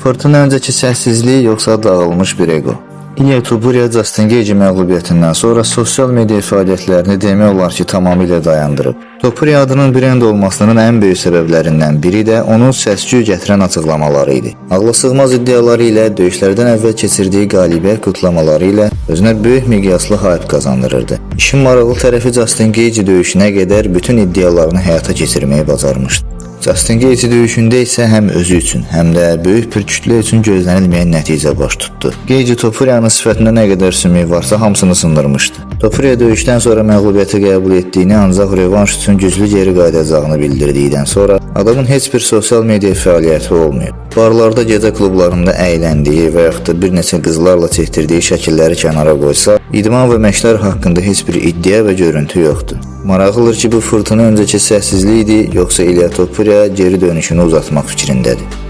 Fırtına öncəki səssizlik yoxsa dağılmış bir ego? İlya Topuria Justin Gage məğlubiyyətindən sonra sosial media fəaliyyətlərini demək olar ki, tamamilə dayandırıb. Topuria adının brend olmasının ən böyük səbəblərindən biri də onun səs-küy gətirən açıqlamaları idi. Ağlasığmaz iddiaları ilə, döyüşlərdən əvvəl keçirdiyi qalibiyyət kutlamaları ilə özünə böyük miqyaslı hype qazandırırdı. İşin maraqlı tərəfi Justin Gage döyüşünə qədər bütün iddialarını həyata keçirməyi bacarmışdı. Justin Gage döyüşündə isə həm özü üçün, həm də böyük bir kütlə üçün gözlənilməyən nəticə baş tutdu. Gage Topuria'nın sifətində nə qədər sümük varsa hamısını sındırmışdı. Topuria döyüşdən sonra məğlubiyyəti qəbul etdiyini, ancaq revanş üçün güclü geri qayıdacağını bildirdikdən sonra adamın heç bir sosial media fəaliyyəti olmayıb. Barlarda, gecə klublarında əyləndiyi və yaxud da bir neçə qızlarla çəkdirdiyi şəkilləri kənara qoysa, idman və məşqlər haqqında heç bir iddia və görüntü yoxdur. Maraqlıdır ki, bu fırtına öncəki səssizlik idi, yoxsa İlya Topuria geri dönüşünü uzatmaq fikrindədir.